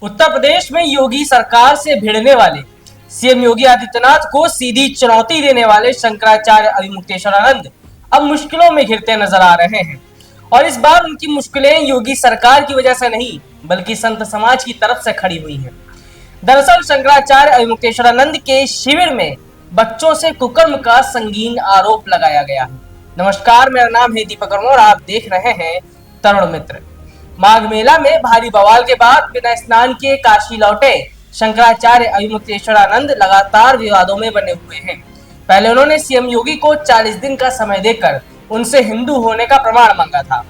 उत्तर प्रदेश में योगी सरकार से भिड़ने वाले सीएम योगी आदित्यनाथ को सीधी चुनौती देने वाले शंकराचार्य अभिमुक्तेश्वरानंद अब मुश्किलों में घिरते नजर आ रहे हैं। और इस बार उनकी मुश्किलें योगी सरकार की वजह से नहीं बल्कि संत समाज की तरफ से खड़ी हुई हैं। दरअसल शंकराचार्य अभिमुक्तेश्वरानंद के शिविर में बच्चों से कुकर्म का संगीन आरोप लगाया गया है। नमस्कार, मेरा नाम है दीपक वर्मा और आप देख रहे हैं तरुण मित्र। माघ मेला में भारी बवाल के बाद बिना स्नान के काशी लौटे शंकराचार्य अभिमुक्तेश्वरानंद लगातार विवादों में बने हुए हैं। पहले उन्होंने सीएम योगी को 40 दिन का समय देकर उनसे हिंदू होने का प्रमाण मांगा था,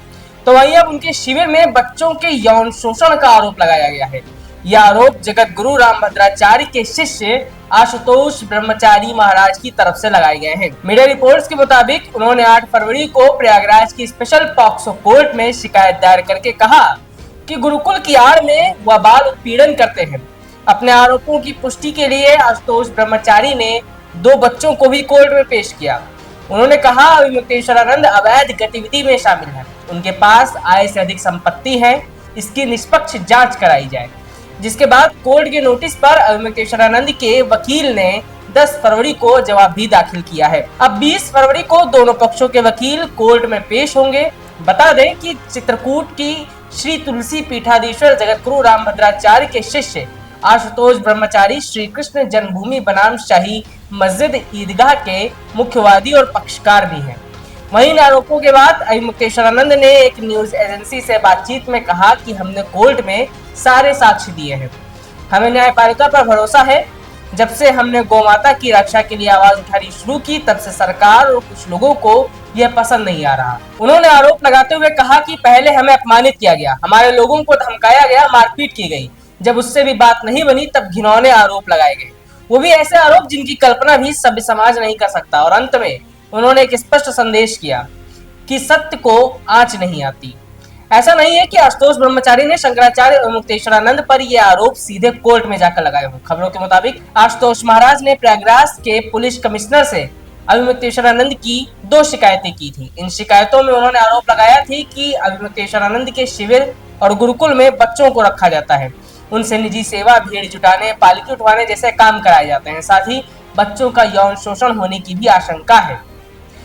तो वहीं अब उनके शिविर में बच्चों के यौन शोषण का आरोप लगाया गया है। यह आरोप जगत गुरु रामभद्राचार्य के शिष्य आशुतोष ब्रह्मचारी महाराज की तरफ से लगाए गए हैं। मीडिया रिपोर्ट्स के मुताबिक उन्होंने 8 फरवरी को प्रयागराज की स्पेशल पॉक्सो कोर्ट में शिकायत दायर करके कहा कि गुरुकुल की आड़ में वह बाल उत्पीड़न करते हैं। अपने आरोपों की पुष्टि के लिए आशुतोष ब्रह्मचारी ने 2 बच्चों को भी कोर्ट में पेश किया। उन्होंने कहा अभिमुक्तेश्वरानंद अवैध गतिविधि में शामिल है, उनके पास आय से अधिक संपत्ति है, इसकी निष्पक्ष जांच कराई जाए। जिसके बाद कोर्ट के नोटिस पर अभिमुक्तेश्वरानंद के वकील ने 10 फरवरी को जवाब भी दाखिल किया है। अब 20 फरवरी को दोनों पक्षों के वकील कोर्ट में पेश होंगे। बता दें कि चित्रकूट की श्री तुलसी पीठाधीश्वर जगत गुरु रामभद्राचार्य के शिष्य आशुतोष ब्रह्मचारी श्री कृष्ण जन्मभूमि बनाम शाही मस्जिद ईदगाह के मुख्यवादी और पक्षकार भी हैं। वहीं इन आरोपों के बाद अभिमुक्तेश्वरानंद ने एक न्यूज एजेंसी से बातचीत में कहा कि हमने कोर्ट में सारे साक्ष्य दिए हैं, हमें न्यायपालिका पर भरोसा है। जब से हमने गौमाता की रक्षा के लिए आवाज उठानी शुरू की तब से सरकार और कुछ लोगों को यह पसंद नहीं आ रहा। उन्होंने आरोप लगाते हुए कहा कि पहले हमें अपमानित किया गया, हमारे लोगों को धमकाया गया, मारपीट की गई। जब उससे भी बात नहीं बनी तब घिनौने आरोप लगाए गए, वो भी ऐसे आरोप जिनकी कल्पना भी सभ्य समाज नहीं कर सकता। और अंत में उन्होंने एक स्पष्ट संदेश किया कि सत्य को आंच नहीं आती। ऐसा नहीं है कि आशुतोष ब्रह्मचारी ने शंकराचार्य अभिमुक्तेश्वरानंद पर यह आरोप सीधे कोर्ट में जाकर लगाए हों। खबरों के मुताबिक आशुतोष महाराज ने प्रयागराज के पुलिस कमिश्नर से अभिमुक्तेश्वरानंद की 2 शिकायतें की थी। इन शिकायतों में उन्होंने आरोप लगाया थी कि अभिमुक्तेश्वरानंद के शिविर और गुरुकुल में बच्चों को रखा जाता है, उनसे निजी सेवा, भीड़ जुटाने, पालकी उठवाने जैसे काम कराए जाते हैं। साथ ही बच्चों का यौन शोषण होने की भी आशंका है।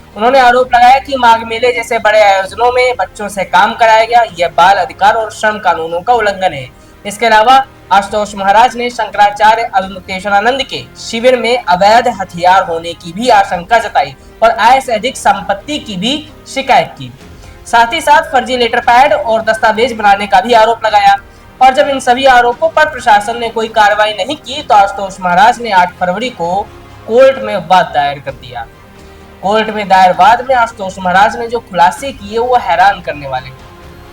उन्होंने आरोप लगाया कि माघ मेले जैसे बड़े आयोजनों में बच्चों से काम कराया गया, यह बाल अधिकार और श्रम कानूनों का उल्लंघन है। इसके अलावा आशुतोष महाराज ने शंकराचार्य अभिमुक्तेश्वरानंद के शिविर में अवैध हथियार होने की भी आशंका जताई और आय से अधिक संपत्ति की भी शिकायत की। साथ ही साथ फर्जी लेटर पैड और दस्तावेज बनाने का भी आरोप लगाया। और जब इन सभी आरोपों पर प्रशासन ने कोई कार्रवाई नहीं की तो आशुतोष महाराज ने 8 फरवरी को कोर्ट में वाद दायर कर दिया। कोर्ट में दायर वाद में आशुतोष महाराज ने जो खुलासे किए वो हैरान करने वाले हैं।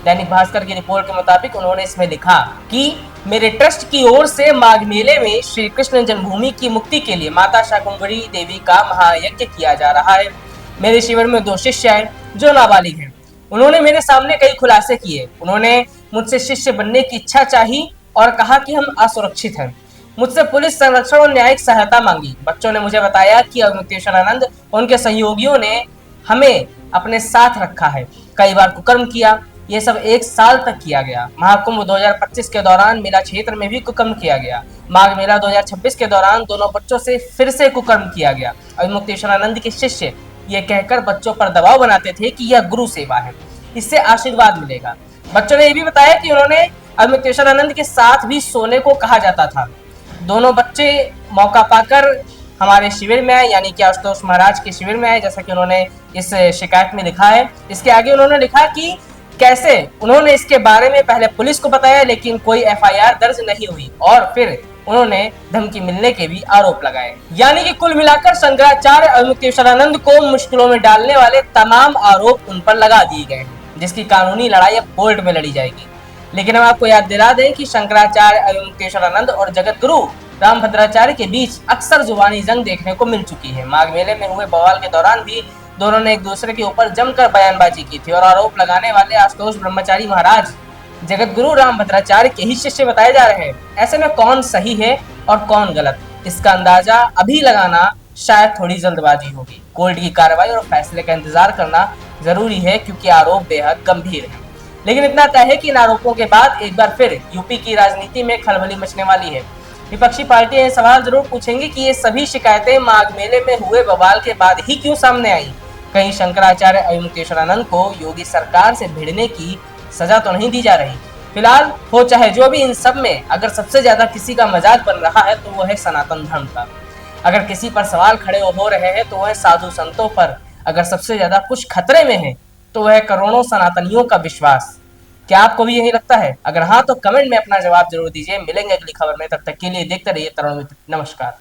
दैनिक भास्कर की रिपोर्ट के मुताबिक उन्होंने इसमें लिखा कि मेरे ट्रस्ट की ओर से माघ मेले में श्री कृष्ण जन्मभूमि की मुक्ति के लिए माता शाकुंभरी देवी का महायज्ञ किया जा रहा है। मेरे शिविर में 2 शिष्य हैं जो नाबालिग हैं। उन्होंने मेरे सामने कई खुलासे किए। उन्होंने मुझसे शिष्य बनने की इच्छा चाही और कहा कि हम असुरक्षित हैं। मुझसे पुलिस संरक्षण और न्यायिक सहायता मांगी। बच्चों ने मुझे बताया कि अभिमुक्तेश्वरानंद और उनके सहयोगियों ने हमें अपने साथ रखा है, कई बार कुकर्म किया। ये सब 1 साल तक किया गया। महाकुंभ 2025 के दौरान मेला क्षेत्र में भी कुकर्म किया गया। माघ मेला 2026 के दौरान दोनों बच्चों से फिर से कुकर्म किया गया। अभिमुक्तेश्वरानंद के शिष्य ये कहकर बच्चों पर दबाव बनाते थे कि यह गुरु सेवा है, इससे आशीर्वाद मिलेगा। बच्चों ने यह भी बताया कि उन्होंने अभिमुक्तेश्वरानंद के साथ भी सोने को कहा जाता था। दोनों बच्चे मौका पाकर हमारे शिविर में आए, यानी कि आशुतोष महाराज के शिविर में आए, जैसा कि उन्होंने इस शिकायत में लिखा है। इसके आगे उन्होंने लिखा कि कैसे उन्होंने इसके बारे में पहले पुलिस को बताया लेकिन कोई एफआईआर दर्ज नहीं हुई और फिर उन्होंने धमकी मिलने के भी आरोप लगाए। यानी कि कुल मिलाकर शंकराचार्य अभिमुक्तेश्वरानंद को मुश्किलों में डालने वाले तमाम आरोप उन पर लगा दिए गए हैं, जिसकी कानूनी लड़ाई अब कोर्ट में लड़ी जाएगी। लेकिन हम आपको याद दिला दें कि शंकराचार्य अभिमुक्तेश्वरानंद और जगत गुरु रामभद्राचार्य के बीच अक्सर जुबानी जंग देखने को मिल चुकी है। माघ मेले में हुए बवाल के दौरान भी दोनों ने एक दूसरे के ऊपर जमकर बयानबाजी की थी और आरोप लगाने वाले आशुतोष ब्रह्मचारी महाराज जगत गुरु रामभद्राचार्य के ही शिष्य बताए जा रहे हैं। ऐसे में कौन सही है और कौन गलत, इसका अंदाजा अभी लगाना शायद थोड़ी जल्दबाजी होगी। कोर्ट की कार्रवाई और फैसले का इंतजार करना जरूरी है क्योंकि आरोप बेहद गंभीर है। लेकिन इतना तय है कि इन आरोपों के बाद एक बार फिर यूपी की राजनीति में खलबली मचने वाली है। विपक्षी पार्टियां ये सवाल जरूर पूछेंगी कि ये सभी शिकायतें माघ मेले में हुए बवाल के बाद ही क्यों सामने आई। कहीं शंकराचार्य अवमुक्तेश्वरानंद को योगी सरकार से भिड़ने की सजा तो नहीं दी जा रही। फिलहाल हो चाहे जो भी, इन सब में अगर सबसे ज्यादा किसी का मजाक बन रहा है तो वो है सनातन धर्म का। अगर किसी पर सवाल खड़े हो रहे हैं तो वह साधु संतों पर। अगर सबसे ज्यादा कुछ खतरे में है तो वह करोड़ों सनातनियों का विश्वास। क्या आपको भी यही लगता है? अगर हाँ तो कमेंट में अपना जवाब जरूर दीजिए। मिलेंगे अगली खबर में, तब तक के लिए देखते रहिए तरुण मित्र। नमस्कार।